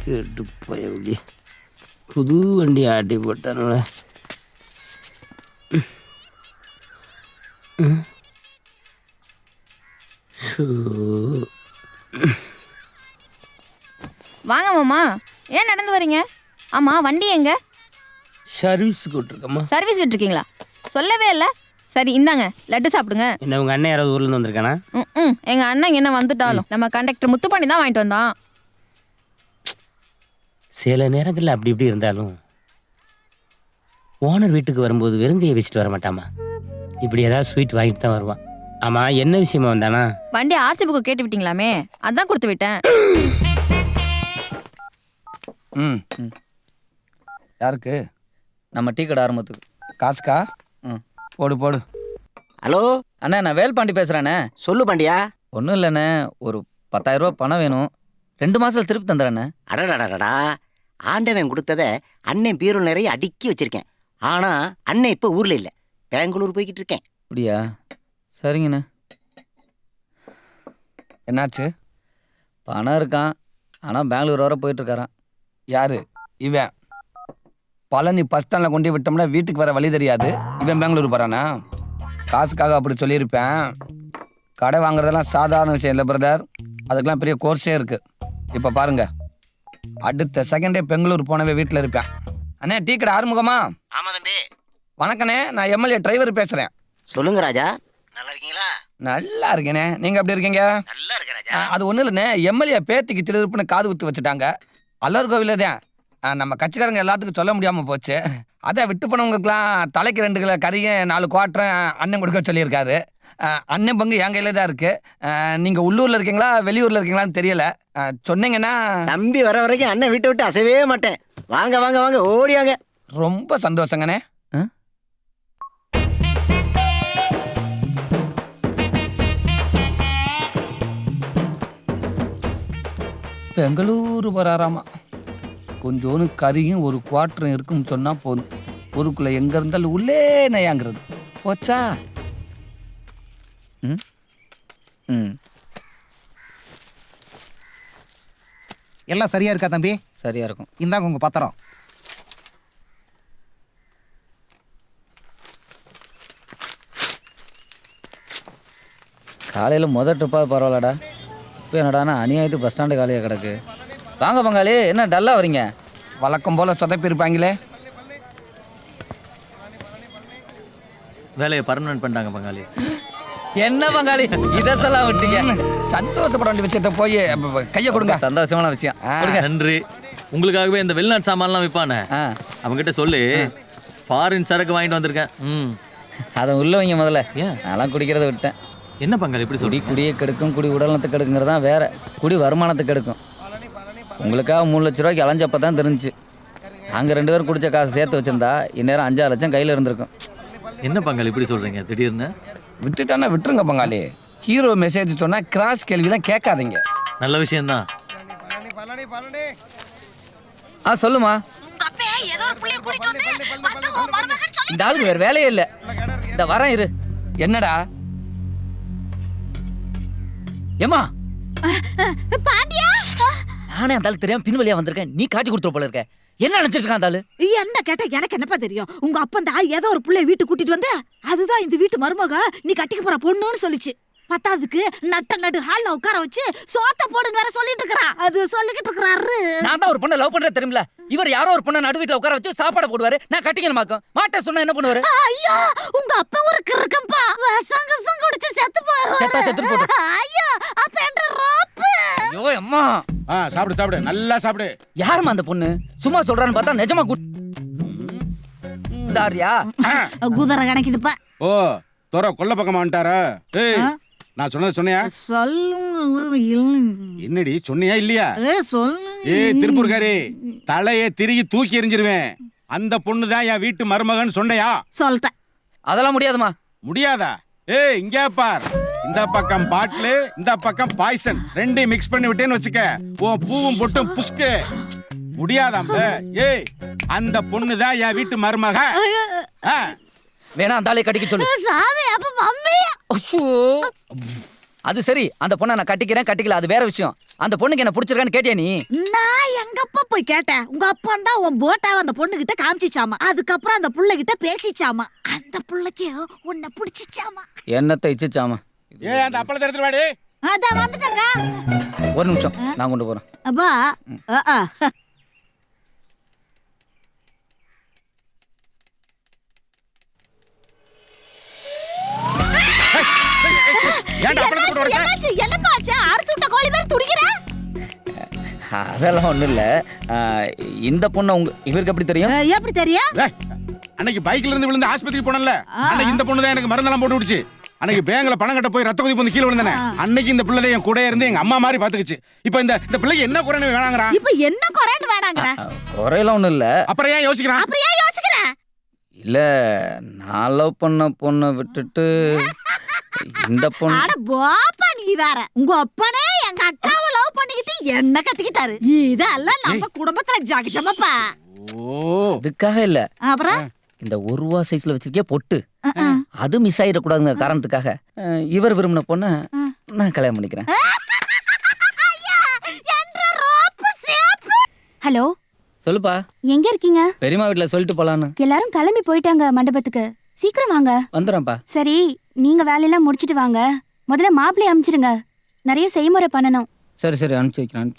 கேட்டு போய் புது வண்டி ஆட்டி போட்டானுங்களே. வாங்க மாமா, ஏன் நடந்து வரீங்க? ஆமா, வண்டி எங்க? சர்வீஸ் கூட்டிருக்கம்மா. சர்வீஸ் விட்டுருக்கீங்களா? சொல்லவே இல்லை. சரி இந்தாங்க, லட்டு சாப்பிடுங்க. என்ன உங்க அண்ணன் யாராவது ஊர்லேருந்து வந்திருக்கானா? எங்க அண்ணன் என்ன வந்துட்டாலும் நம்ம கண்டக்டர் முத்து பண்ணி தான் வாங்கிட்டு வந்தான். சில நேரங்களில் அப்படி இப்படி இருந்தாலும் ஓனர் வீட்டுக்கு வரும்போது வெறுங்கையை வச்சுட்டு வர மாட்டாமா. இப்படி ஏதாவது ஸ்வீட் வாங்கிட்டு தான் வருவான். ஆமா, என்ன விஷயமா வந்தானா? வண்டி ஆர்சி புக்கு கேட்டு விட்டீங்களாமே, அதான் கொடுத்து விட்டேன். யாருக்கு? நம்ம டீ கடை ஆரம்பத்துக்கு. காசுக்கா? போடு போடு. ஹலோ அண்ணா, நான் வேல்பாண்டி பேசுகிறேண்ணே. சொல்லு பாண்டியா. ஒன்றும் இல்லைண்ணே, ஒரு 10,000 ரூபா பணம் வேணும். 2 மாதத்தில் திருப்பி தந்துடுறேண்ணே. அடடடடா, ஆண்டவன் கொடுத்தத அண்ணன் பீரோ நிறைய அடுக்கி வச்சிருக்கேன். ஆனா அண்ணன் இப்ப ஊர்ல இல்ல, பெங்களூர் போய்கிட்டு இருக்கேன். அப்படியா? சரிங்கண்ணே. என்னாச்சு? பணம் இருக்கான், ஆனால் பெங்களூர் வர போயிட்டுருக்காரான். யாரு இவன்? பழனி பஸ் ஸ்டாண்டில் கொண்டு விட்டோம்னா வீட்டுக்கு வர வழி தெரியாது. இவன் பெங்களூர் போகிறானா? காசுக்காக அப்படி சொல்லியிருப்பேன். கடை வாங்குறதெல்லாம் சாதாரண விஷயம் இல்லை பிரதர், அதுக்கெல்லாம் பெரிய கோர்ஸே இருக்குது. இப்போ பாருங்க, அடுத்த செகண்டே பெங்களூர் போனவே வீட்டில் இருப்பேன். அண்ணே, டீ கடை ஆறுமுகமா? ஆமா தம்பி. வணக்கண்ணே, நான் எம்எல்ஏ டிரைவர் பேசுகிறேன். சொல்லுங்க ராஜா. நல்லா இருக்கீங்களா? நல்லா இருக்கேனே, நீங்கள் எப்படி இருக்கீங்க? நல்லா இருக்க ராஜா. அது ஒன்றும் இல்லைண்ணே, எம்எல்ஏ பேத்திக்கு திருப்புன்னு காது குத்து வச்சுட்டாங்க. அல்லர் கோவிலே தான். நம்ம கட்சிக்காரங்க எல்லாத்துக்கும் சொல்ல முடியாமல் போச்சு. அதை விட்டு போனவங்களுக்குலாம் தலைக்கு 2 கிலோ கறியும் 4 குவாட்டரும் அண்ணன் கொடுக்க சொல்லியிருக்காரு. அண்ணன் பங்கு என் கையில் தான் இருக்குது. நீங்கள் உள்ளூரில் இருக்கீங்களா வெளியூரில் இருக்கீங்களான்னு தெரியல. சொன்னீங்கன்னா தம்பி வர வரைக்கும் அண்ணன் வீட்டை விட்டு அசையவே மாட்டேன். வாங்க வாங்க வாங்க, ஓடியாங்க. ரொம்ப சந்தோஷங்கண்ணே. பெங்களூரு வராராமா. கொஞ்சோன்னு கறியும் 1 குவாட்டரும் இருக்குன்னு சொன்னால் போதும். ஊருக்குள்ளே எங்கே இருந்தாலும் உள்ளே நயாங்கிறது போச்சா. எல்லாம் சரியா இருக்கா தம்பி? சரியா இருக்கும். இந்தாங்க உங்க பத்திரம். காலையில் முதல் ட்ரிப்பாக பரவாயில்லடா. இப்போ என்னடானா அநியாயத்து பஸ் ஸ்டாண்டு காலியாக கிடக்கு. வாங்க பங்காளி, என்ன டல்லாக வரீங்க? வழக்கம் போல் சொதப்பி இருப்பாங்களே. வேலையை பர்மனன்ட் பண்ணிட்டாங்க பங்காளி. என்ன பங்காளி இதெல்லாம் விட்டீங்க? சந்தோஷப்பட வேண்டிய விஷயத்த போய் கையை கொடுங்க. சந்தோஷமான விஷயம். நன்றி. உங்களுக்காகவே இந்த வெளிநாட்டு சாமான்லாம் விற்பானே, அவங்ககிட்ட சொல்லு ஃபாரின் சரக்கு வாங்கிட்டு வந்திருக்கேன். அதை உள்ள வைங்க முதல்ல. ஏன்? அதெல்லாம் குடிக்கிறத விட்டேன். என்ன பங்காளி இப்படி சொல்லி? குடியை கெடுக்கும், குடி உடல்நலத்துக்கு கெடுக்குங்கிறதான் வேற, குடி வருமானத்துக்கு கெடுக்கும். உங்களுக்காக 3 லட்ச ரூபாய்க்கு அலைஞ்சப்போ தான் தெரிஞ்சு. அங்கே 2 பேரும் குடிச்ச காசை சேர்த்து வச்சிருந்தா இந்நேரம் 5-6 லட்சம் கையில் இருந்திருக்கும். என்ன பங்காளி இப்படி சொல்கிறீங்க திடீர்னு? விட்டுட்டானா விட்டுருங்க பங்காளி. ஹீரோ மெசேஜ் சொன்னால் கிராஸ் கேள்விலாம் கேட்காதீங்க. நல்ல விஷயம்தான். சொல்லுமா. இந்த ஆளுக்கு வேறு வேலையே இல்லை. இந்த வரேன் இரு. என்னடா? ஏமா நானே அந்த ஆளு தெரியாம பின் வழியா வந்திருக்கேன். நீ காட்டி கொடுத்துற போல இருக்க. என்ன நினைச்சிட்டு இருக்கான் அந்த ஆளு? என்ன கேட்டா எனக்கு என்னப்பா தெரியும்? உங்க அப்பன் தான் ஏதோ ஒரு புள்ளைய வீட்டு கூட்டிட்டு வந்த, அதுதான் இந்த வீட்டு மருமக நீ கட்டிக்க போற பொண்ணுன்னு சொல்லிச்சு. பத்தாவதுக்கு நட்டு ஹால்ல உட்கார வச்சு சோத்த போடுன்னு வேற சொல்லிட்டு இருக்கறான். அது சொல்லிக்கிட்டு இருக்கறாரு. நான் தான் ஒரு பொண்ணை லவ் பண்றேன் தெரியுமில. இவர் யாரோ ஒரு பொண்ணை நடு வீட்டுல உட்கார வச்சு சாப்பாடு போடுவாரு. நான் கட்டிக்கணுமாக்கும் மாட்ட சொன்னா என்ன பண்ணுவாரு? ஐயோ, உங்க அப்பா ஒரு கிறுக்கம்பா. வசங்க குடிச்சு செத்து போறாரு. செத்து போடு. ஐயோ, அப்ப என்ற ரோப்பு. ஐயோ அம்மா. சாப்பிடு சாப்பிடு, நல்லா சாப்பிடு. யாருமா அந்த பொண்ணு? சும்மா சொல்றான்னு பார்த்தா நிஜமா தாரியா? குதிரை கணக்குதுப்பா. ஓ, தோற கொல்ல பக்கமா வந்துட்டாரா? ஏய், நான் சொன்னது சொன்னியா? என்னடி சொன்னியா இல்லையா? ஏய் திருப்பூர்காரி, தலையை திருகி தூக்கி எறிஞ்சிருவேன். அந்த பொண்ணு தான் என் வீட்டு மருமகன் சொன்னையா? சொல்லிட்டேன். அதெல்லாம் முடியாதுமா. முடியாதா? ஏய் இங்க பார், இந்த பக்கம் பாட்டிலு, இந்த பக்கம் பாய்சன், 2 மிக்ஸ் பண்ணி விட்டேன்னு வச்சுக்க, உன் பூவும் பொட்டும் புஷ்கு. முடியாதாம். ஏய், அந்த பொண்ணு தான் என் வீட்டு மருமக. வேணா அந்த ஆளை கட்டிக்க சொல்லு. சாமி, அப்ப மம்மி. அது சரி, அந்த பொண்ணை நான் கட்டிக்கிறேன் கட்டிக்கல அது வேற விஷயம். அந்த பொண்ணுக்கு என்ன பிடிச்சிருக்கான்னு கேட்டியா நீ? நான் எங்கப்பா போய் கேட்டேன். உங்க அப்பா தான் உன் போட்டாவை அந்த பொண்ணு கிட்ட காமிச்சிச்சாமா. அதுக்கப்புறம் அந்த புள்ள கிட்ட பேசிச்சாமா. அந்த புள்ளைக்கு உன்னை பிடிச்சிச்சாமா. என்னத்தை இச்சிச்சாமா? ஏய் அந்த அப்பளத்தை எடுத்துட்டு வாடி. அதான் வந்துட்டங்க. ஒரு நிமிஷம், நான் கொண்டு போறேன். அப்பா ஏன்டா அப்பளத்தை போட்டு உடைச்ச? என்னாச்சு? என்னப்பா ஆச்சு? அறுத்து விட்ட கோழி மாதிரி துடிக்கிற? அதெல்லாம் ஒண்ணும் இல்ல. இந்த பொண்ணு இவருக்கு எப்படி தெரியும்? எப்படி தெரியும்? ஏய், அன்னைக்கு பைக்ல இருந்து விழுந்து ஆஸ்பத்திரிக்கு போனல, அன்னைக்கு இந்த பொண்ணு தான் எனக்கு மருந்தெல்லாம் போட்டு விடுச்சு. அன்னைக்கு பேங்க்ல பணம் கட்ட போய் ரத்த கொதிப்பு வந்து கீழே விழுந்தானே, அன்னைக்கு இந்த பிள்ளை என் கூட இருந்து எங்க அம்மா மாதிரி பாத்துக்குச்சு. இப்போ இந்த பிள்ளைக்கு என்ன குறைன்னு வேணாங்கறா? இப்போ என்ன குறைன்னு வேணாங்கற? குறையெல்லாம் ஒண்ணும் இல்ல. அப்புறம் ஏன் யோசிக்கிறான்? அப்புறம் ஏன் யோசிக்கிற? இல்ல, நான் லவ் பண்ண பொண்ணை விட்டுட்டு இந்த பொண்ணு. அட போப்பா நீ வேற. உங்க அப்பனே எங்க அக்காவை லவ் பண்ணிக்கிட்டு என்ன கட்டிக்கிட்டாரு. இதெல்லாம் நம்ம குடும்பத்துல ஜகஜமப்பா. ஓ, அதுக்காக இல்ல. அப்புறம் இந்த 1 ரூபா சைஸ்ல வச்சிருக்கே பொட்டு, அது மிஸ் ஆயிடக்கூடாதுங்க காரணத்துக்காக இவர் விரும்பின பொண்ண நான் கல்யாணம் பண்ணிக்கிறேன். ஹலோ, சொல்லுப்பா. எங்க இருக்கீங்க? பெரியம்மா வீட்டுல சொல்லிட்டு போலான்னு. எல்லாரும் கிளம்பி போயிட்டாங்க மண்டபத்துக்கு. சீக்கிரம் வாங்க. வந்துடுறேன்ப்பா. சரி, நீங்க வேலையெல்லாம் முடிச்சிட்டு வாங்க. முதல்ல மாப்பிள்ளை அனுப்பிச்சிருங்க, நிறைய செய்முறை பண்ணணும். சரி சரி, அனுப்பிச்சு வைக்கிறேன்.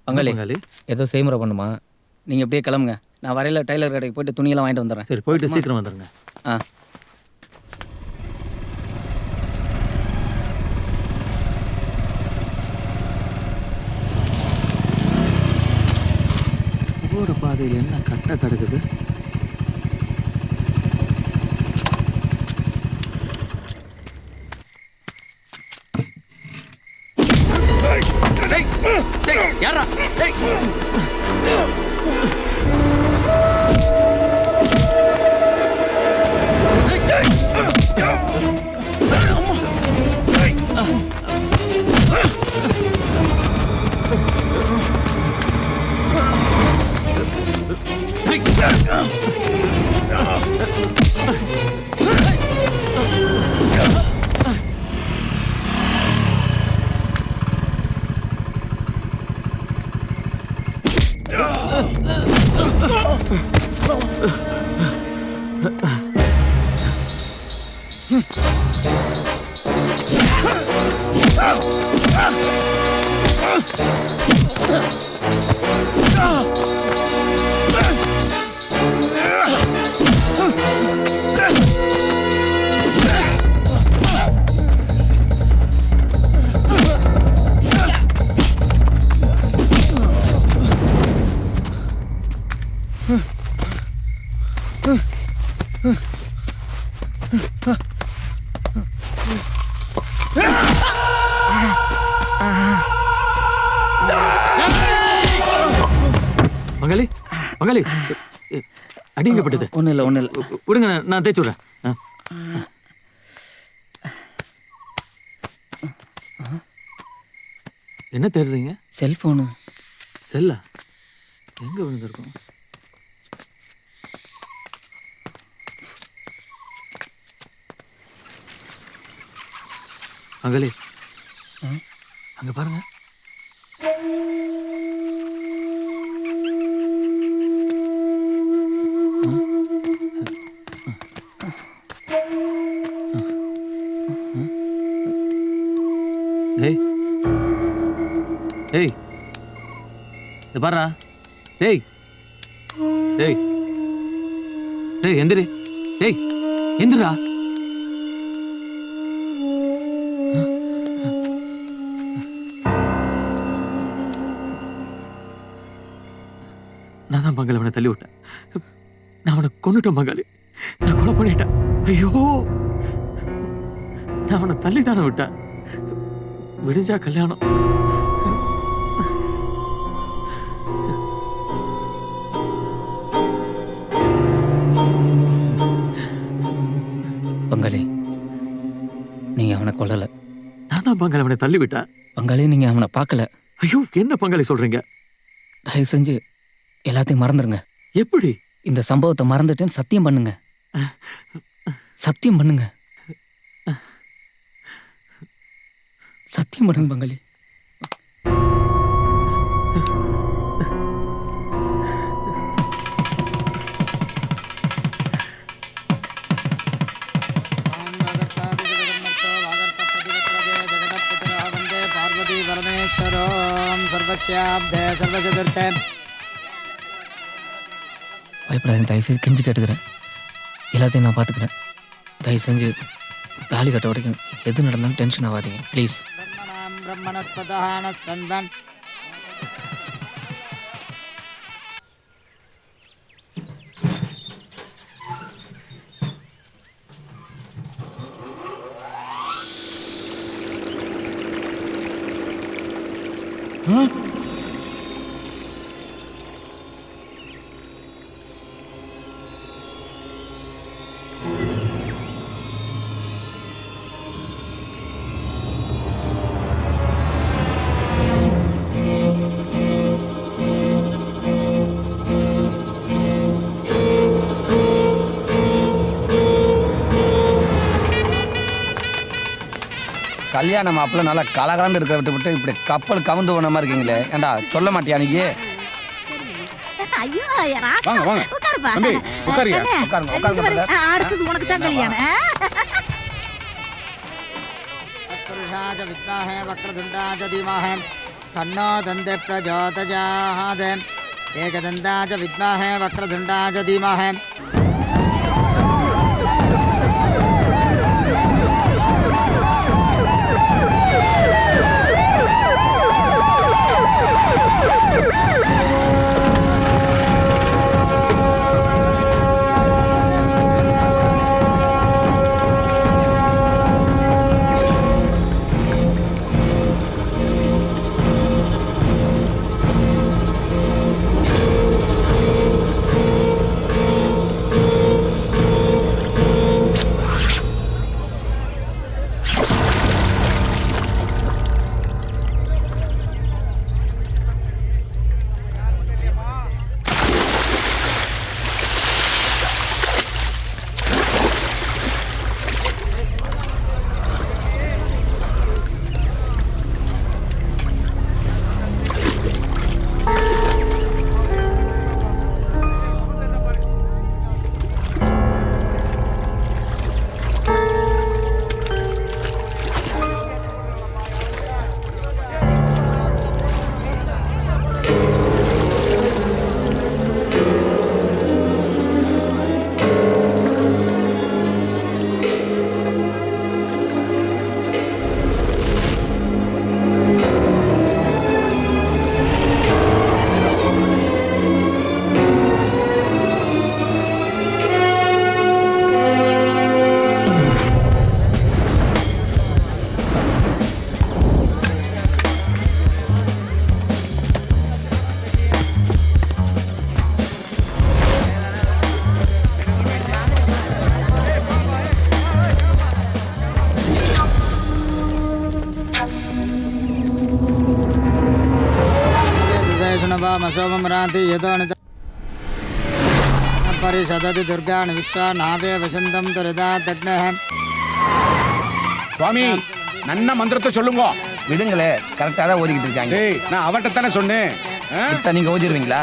பங்காளி, ஏதோ செய்முறை பண்ணுமா? நீங்க அப்படியே கிளம்புங்க. நான் வரையில டைலர் கடைக்கு போயிட்டு துணியெல்லாம் வாங்கிட்டு வந்துடுறேன். சரி, போயிட்டு சீக்கிரம் வந்துடுங்க. ஆ. போகிற பாதையில் என்ன கட்ட கிடக்குது? யாரா? மங்களி, மங்களி, அடிங்கப்பட்டது. ஒன்றும் இல்லை. விடுங்க, நான் தேய்ச்சி விடுறேன். என்ன தேடுறீங்க? செல்போனு. செல்லா? எங்க விழுந்திருக்கும்? மங்களி, அங்க பாருங்க. டேய் டேய், இது பாருடா. டேய் டேய் டேய், எந்திரி. டேய் எந்திரா. நான் தான் பங்காளி அவனை தள்ளி விட்டேன். நான் அவனை கொன்னுட்டேன் பங்காளி. நான் கொலை பண்ணிட்டேன். ஐயோ, நான் அவனை தள்ளி தானே விட்டேன். விடிஞ்சா கல்யாணம். பங்காளி, நீங்க அவனை கொல்லல. நான் தான் பங்காளி அவனை தள்ளி விட்டேன். பங்காளி, நீங்க அவனை பார்க்கல. ஐயோ, என்ன பங்காளி சொல்றீங்க? தயவு செஞ்சு எல்லாத்தையும் மறந்துடுங்க. எப்படி? இந்த சம்பவத்தை மறந்துட்டேன்னு சத்தியம் பண்ணுங்க. சத்தியம் பண்ணுங்க. சத்தியம் பண்ணுங்க பங்காளி. பார்வதி பரமேஸ்வரம் சர்வஸ்யாப்தே சர்வசதுர்த்தே. பயப்படாதீங்க, தயவு செஞ்சு கெஞ்சி கேட்டுக்கிறேன். எல்லாத்தையும் நான் பார்த்துக்கிறேன். தயவு செஞ்சு தாலி கட்ட வரைக்கும் எது நடந்தாலும் டென்ஷன் ஆகாதீங்க ப்ளீஸ். பிரம்மணஸ்பதான சண்பன். கல்யாண மாப்பிள்ள நல்லா கலகலன்னு இருக்க விட்டு இப்படி கப்பல் கவுந்து போன மாதிரி இருக்கீங்களே. ஏண்டா சொல்ல மாட்டியா நீ? ஐயோ வாங்க வாங்க உட்காருப்பா. தம்பி உட்காருங்க. உட்காருங்க உட்காருங்க brother. அடுத்தது உனக்கு தான் கல்யாணம். तत्पुरुषाय विद्महे वक्रतुण्डाय धीमहि तन्नो दन्ते प्रचोदयात्. एकदन्ताय विद्महे वक्रतुण्डाय धीमहि. मशोभमरान्ति यतोनित परिषदति दुर्गान् विश्वा नावे वसन्तं दुरिदादग्नः. சுவாமி நன்ன மந்திரத்தை சொல்லுங்க. விடுங்களே, கரெக்டாக தான் ஓதிக்கிட்டு இருக்காங்க. டேய் நான் அவட்ட தானே சொன்னேன். விட்டா நீங்க ஓதிடுவீங்களா?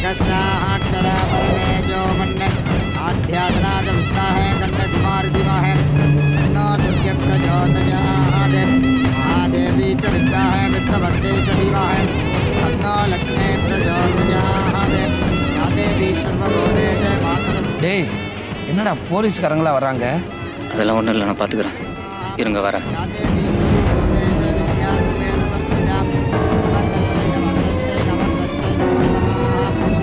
सहस्राक्षरा परमेजो मन्ने आध्यात्नाद विद्महे कन्याकुमारी धीमहि तन्नो दुर्गे प्रचोदयात्. महादेवी च विद्महे विष्णुभद्रे च धीमहि तन्नो लक्ष्मी प्रचोदयात्. या देवी सर्वभूतेषु मातृ. டேய் என்னடா போலீஸ்காரங்களா வர்றாங்க? அதெல்லாம் ஒன்றும் இல்லை, நான் பார்த்துக்கிறேன். இருங்க வரேன். या देवी सर्वभूतेषु विद्यारूपेण संस्थिता. नमस्तस्यै नमस्तस्यै नमस्तस्यै नमो नमः.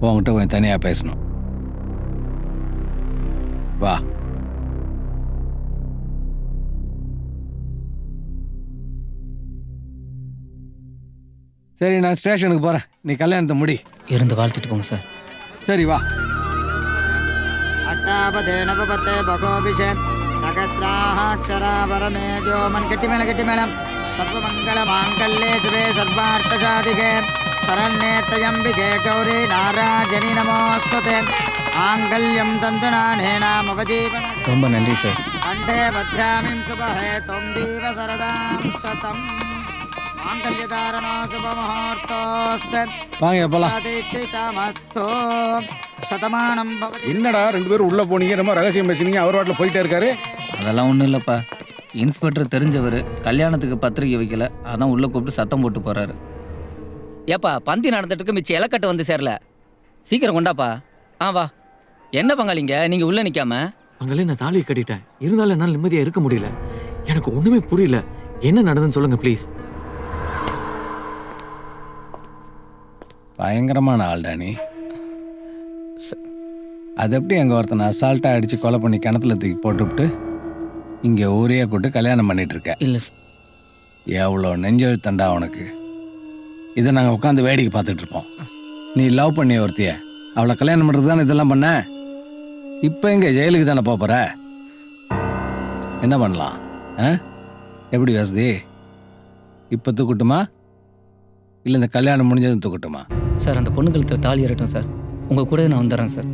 உங்ககிட்ட கொஞ்சம் தனியாக பேசணும். வா. சரி நான் ஸ்டேஷனுக்கு போகிறேன், நீ கல்யாணத்தை முடி. இருந்து வாழ்த்திட்டு போங்க சார். சரி வா. பிரஜாபதே நவபதே பகோபிஷே சகசிராஹாட்சராபரமேஜோ மண் கெட்டி மேளம் சர்வமங்கள மாங்கல்யே சிவே சர்வார்த்தசாதிகே சரண்யே த்ரயம்பிகே கௌரி நாராஜனி நமோஸ்துதே மாங்கல்யம் தந்துநானேனாமவஜீவன ரொம்ப நன்றி சார். கண்டே பத்ராமிம் சுபஹே தொம் தீவ சரதாம் சதம் மாங்கல்யதாரணோ சுபமுகூர்த்தோஸ்தே வாங்க போலாம். அதிஷ்டிதமஸ்து சதமானம் பவதி. என்னடா 2 பேரும் உள்ள போனீங்க, ரொம்ப ரகசியம் பேசுனீங்க, அவர் வாட்டில் போயிட்டே இருக்காரு. அதெல்லாம் ஒன்றும் இல்லைப்பா. இன்ஸ்பெக்டர் தெரிஞ்சவர், கல்யாணத்துக்கு பத்திரிக்கை வைக்கல, அதான் உள்ளே கூப்பிட்டு சத்தம் போட்டு போகிறாரு. ஏப்பா பந்தி நடந்துட்டுருக்கு, மிச்சம் இலக்கட்டு வந்து சேரல, சீக்கிரம் கொண்டாப்பா. வா. என்ன பங்காளிங்க நீங்கள் உள்ளே நிற்காம? அங்கே நான் தாலியை கட்டிட்டேன், இருந்தாலும் என்னால் நிம்மதியாக இருக்க முடியல. எனக்கு ஒன்றுமே புரியல, என்ன நடந்துன்னு சொல்லுங்க ப்ளீஸ். பயங்கரமான ஆள்டா நீ. அது எப்படி அங்கே ஒருத்தனை அசால்ட்டாக அடித்து கொலை பண்ணி கிணத்துல தூக்கி போட்டுவிட்டு இங்கே ஊரையே கூட்டு கல்யாணம் பண்ணிட்டு இருக்க? இல்லை, எவ்வளோ நெஞ்செழுத்தண்டா உனக்கு. இதை நாங்கள் உட்காந்து வேடிக்கை பார்த்துட்டு இருப்போம். நீ லவ் பண்ணி ஒருத்திய, அவளை கல்யாணம் பண்ணுறது தானே இதெல்லாம் பண்ண. இப்போ எங்கே ஜெயிலுக்கு தானே போகிற? என்ன பண்ணலாம்? எப்படி வசதி? இப்போ தூக்கட்டுமா இல்லை இந்த கல்யாணம் முடிஞ்சதும் தூக்கட்டுமா? சார் அந்த பொண்ணு கழுத்தில் தாலி ஏறட்டும் சார், உங்கள் கூட நான் வந்துடுறேன் சார்.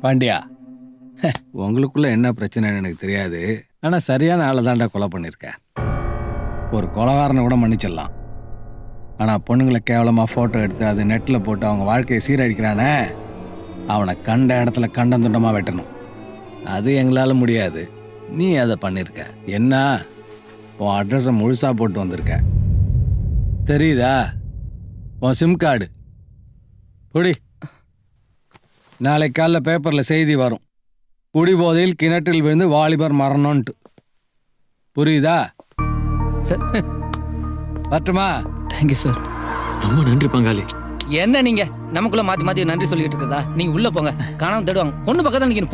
பாண்டியா, உங்களுக்குள்ள என்ன பிரச்சனைன்னு எனக்கு தெரியாது, ஆனால் சரியான ஆளை தாண்டா கொலை பண்ணியிருக்க. ஒரு கொலைகாரனை கூட மன்னிச்சிடலாம், ஆனால் பொண்ணுங்களை கேவலமாக ஃபோட்டோ எடுத்து அது நெட்டில் போட்டு அவங்க வாழ்க்கையை சீரழிக்கிறானே, அவனை கண்ட இடத்துல கண்டம் துண்டமாக வெட்டணும். அது எங்களால் முடியாது. நீ அதை பண்ணியிருக்க. என்ன உன் அட்ரஸை முழுசாக போட்டு வந்திருக்க தெரியுதா? உன் சிம் கார்டு புடி. நாளை காலைல பேப்பரில் செய்தி வரும், குடிபோதையில் கிணற்றில் விழுந்து வாலிபர் மரணம்ன்ட்டு. புரியுதா? சார் பட்டுமா? Thank you sir. ரொம்ப நன்றி பங்காளி. என்ன நீங்கள் நமக்குள்ளே மாற்றி மாற்றி நன்றி சொல்லிக்கிட்டு இருக்குதா? நீங்கள் உள்ளே போங்க, காணாமல் தேடுவாங்க. பொண்ணு பக்கத்தில் நீங்கள்